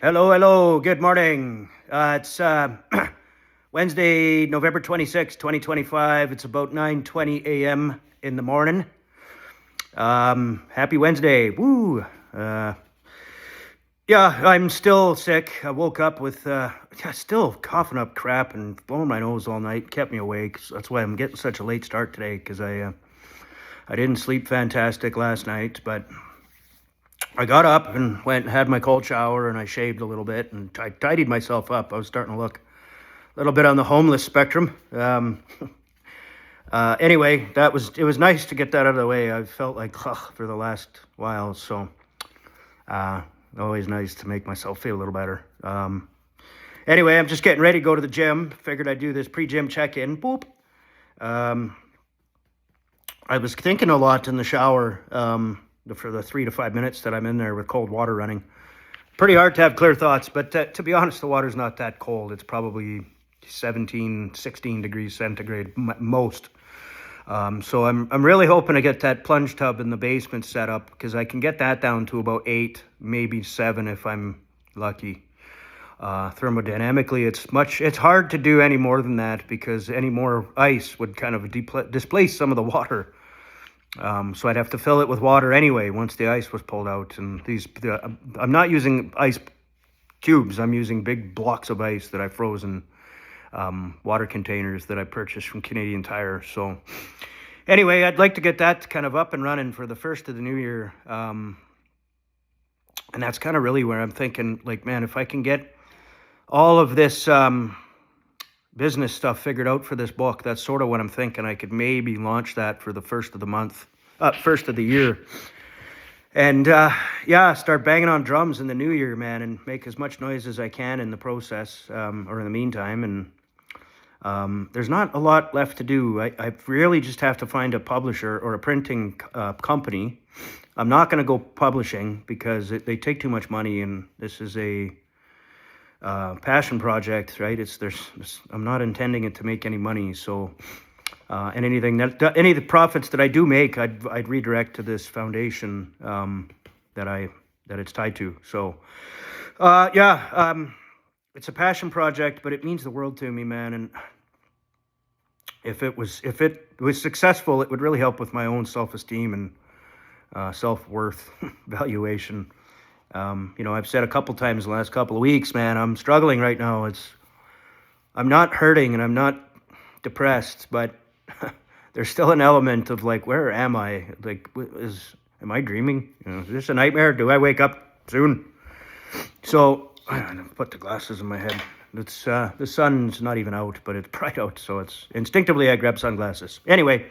Hello, hello. Good morning. It's Wednesday, November 26th, 2025. It's about 9:20 a.m. in the morning. Happy Wednesday. Woo. Yeah, I'm still sick. I woke up with still coughing up crap and blowing my nose all night. Kept me awake. So that's why I'm getting such a late start today because I didn't sleep fantastic last night, but I got up and went and had my cold shower and I shaved a little bit and I tidied myself up. I was starting to look a little bit on the homeless spectrum. Anyway, it was nice to get that out of the way. I felt like for the last while, so always nice to make myself feel a little better. Anyway, I'm just getting ready to go to the gym. Figured I'd do this pre-gym check-in. Boop. Um, I was thinking a lot in the shower for the 3 to 5 minutes that I'm in there with cold water running. Pretty hard to have clear thoughts, but to be honest, the water's not that cold. It's probably 17, 16 degrees centigrade most. So I'm really hoping to get that plunge tub in the basement set up because I can get that down to about 8, maybe 7 if I'm lucky. Thermodynamically, it's hard to do any more than that because any more ice would kind of displace some of the water. So I'd have to fill it with water anyway once the ice was pulled out. And I'm not using ice cubes. I'm using big blocks of ice that I froze in water containers that I purchased from Canadian Tire. So anyway, I'd like to get that kind of up and running for the first of the new year. And that's kind of really where I'm thinking, like, man, if I can get all of this business stuff figured out for this book, that's sort of what I'm thinking. I could maybe launch that for the first of the year. And start banging on drums in the new year, man, and make as much noise as I can in the process or in the meantime. And there's not a lot left to do. I really just have to find a publisher or a printing company. I'm not going to go publishing because they take too much money, and this is a passion project, right? I'm not intending it to make any money, so and any of the profits that I do make, I'd redirect to this foundation that it's tied to. So it's a passion project, but it means the world to me, man. And if it was successful, it would really help with my own self-esteem and self-worth valuation. I've said a couple times in the last couple of weeks, man, I'm struggling right now. I'm not hurting and I'm not depressed, but there's still an element of like, where am I? Like, am I dreaming? Is this a nightmare? Do I wake up soon? So I put the glasses in my head. The sun's not even out, but it's bright out, so it's instinctively I grab sunglasses. Anyway,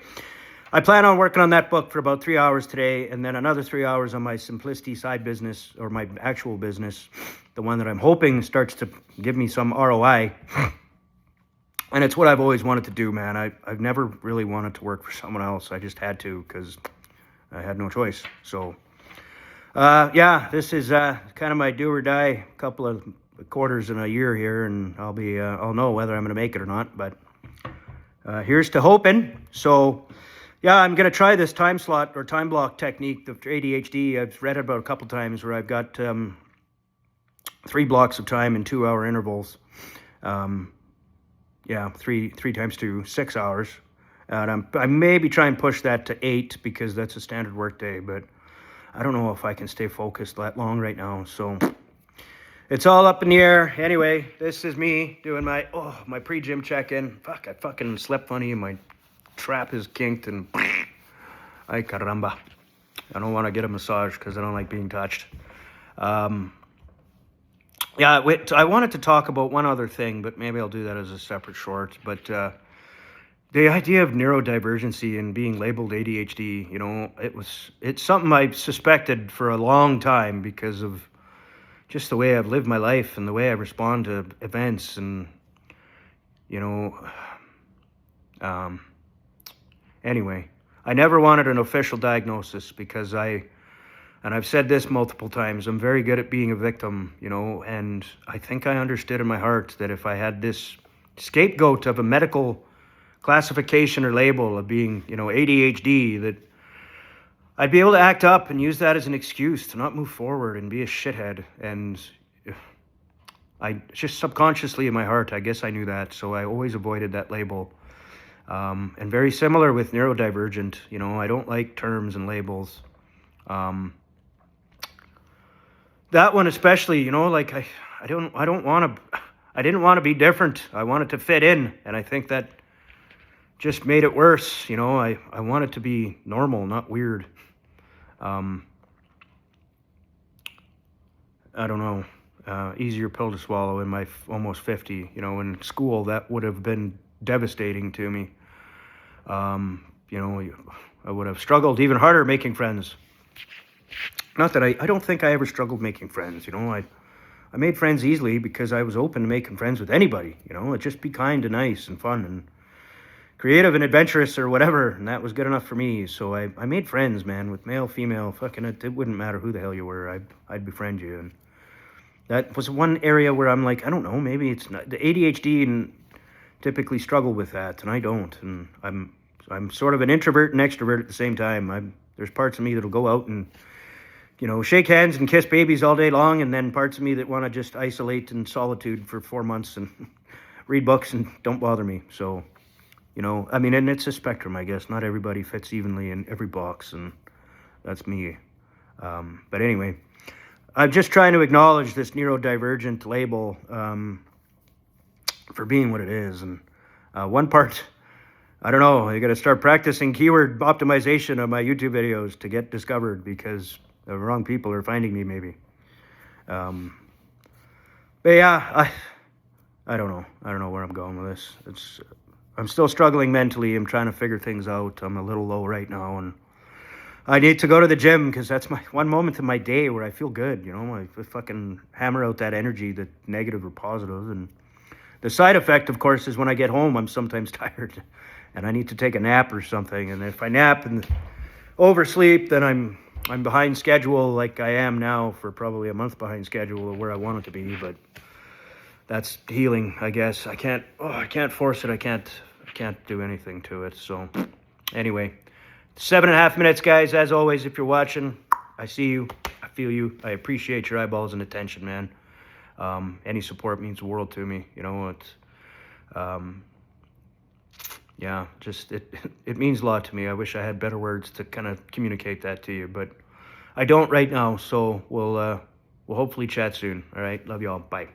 I plan on working on that book for about 3 hours today, and then another 3 hours on my Simplicity side business, or my actual business, the one that I'm hoping starts to give me some ROI. And it's what I've always wanted to do, man. I've never really wanted to work for someone else. I just had to because I had no choice. So, this is kind of my do or die couple of quarters in a year here, and I'll know whether I'm going to make it or not. But here's to hoping. So, yeah, I'm going to try this time slot or time block technique of ADHD. I've read it about a couple times where I've got 3 blocks of time in 2-hour intervals. 3 times 2, 6 hours. And I maybe try and push that to 8 because that's a standard work day, but I don't know if I can stay focused that long right now. So it's all up in the air. Anyway, this is me doing my pre-gym check-in. Fuck, I fucking slept funny and my trap is kinked and ay caramba. I don't want to get a massage because I don't like being touched. I wanted to talk about one other thing, but maybe I'll do that as a separate short. But the idea of neurodivergency and being labeled ADHD, it's something I've suspected for a long time because of just the way I've lived my life and the way I respond to events and, anyway, I never wanted an official diagnosis because and I've said this multiple times, I'm very good at being a victim, and I think I understood in my heart that if I had this scapegoat of a medical classification or label of being, ADHD, that I'd be able to act up and use that as an excuse to not move forward and be a shithead. And just subconsciously in my heart, I guess I knew that, so I always avoided that label. And very similar with neurodivergent, you know, I don't like terms and labels. That one especially, you know, like I don't want to, I didn't want to be different. I wanted to fit in, and I think that just made it worse. You know, I wanted to be normal, not weird. I don't know. Easier pill to swallow in my almost 50. You know, in school that would have been devastating to me. You know, I would have struggled even harder making friends. Not that I don't think I ever struggled making friends. You know, I made friends easily because I was open to making friends with anybody. You know, just be kind and nice and fun and creative and adventurous or whatever, and that was good enough for me. So I made friends, man, with male, female, fucking it wouldn't matter who the hell you were. I'd befriend you. And that was one area where I'm like, I don't know, maybe it's not the ADHD and typically struggle with that, and I don't. And I'm sort of an introvert and extrovert at the same time. There's parts of me that'll go out and, you know, shake hands and kiss babies all day long, and then parts of me that want to just isolate in solitude for 4 months and read books and don't bother me. So, you know, I mean, and it's a spectrum, I guess. Not everybody fits evenly in every box, and that's me. But anyway, I'm just trying to acknowledge this neurodivergent label for being what it is. And one part, I don't know, I got to start practicing keyword optimization on my YouTube videos to get discovered, because the wrong people are finding me, maybe. But yeah, I don't know. I don't know where I'm going with this. I'm still struggling mentally. I'm trying to figure things out. I'm a little low right now, and I need to go to the gym because that's my one moment in my day where I feel good. You know, I fucking hammer out that energy, the negative or positive. And the side effect, of course, is when I get home, I'm sometimes tired and I need to take a nap or something. And if I nap and oversleep, then I'm behind schedule, like I am now, for probably a month behind schedule of where I want it to be. But that's healing, I guess. I can't force it. I can't do anything to it. So anyway, 7.5 minutes, guys. As always, if you're watching, I see you, I feel you, I appreciate your eyeballs and attention, man. Any support means the world to me. You know, yeah, just it means a lot to me. I wish I had better words to kind of communicate that to you, but I don't right now. So we'll hopefully chat soon. All right, love y'all. Bye.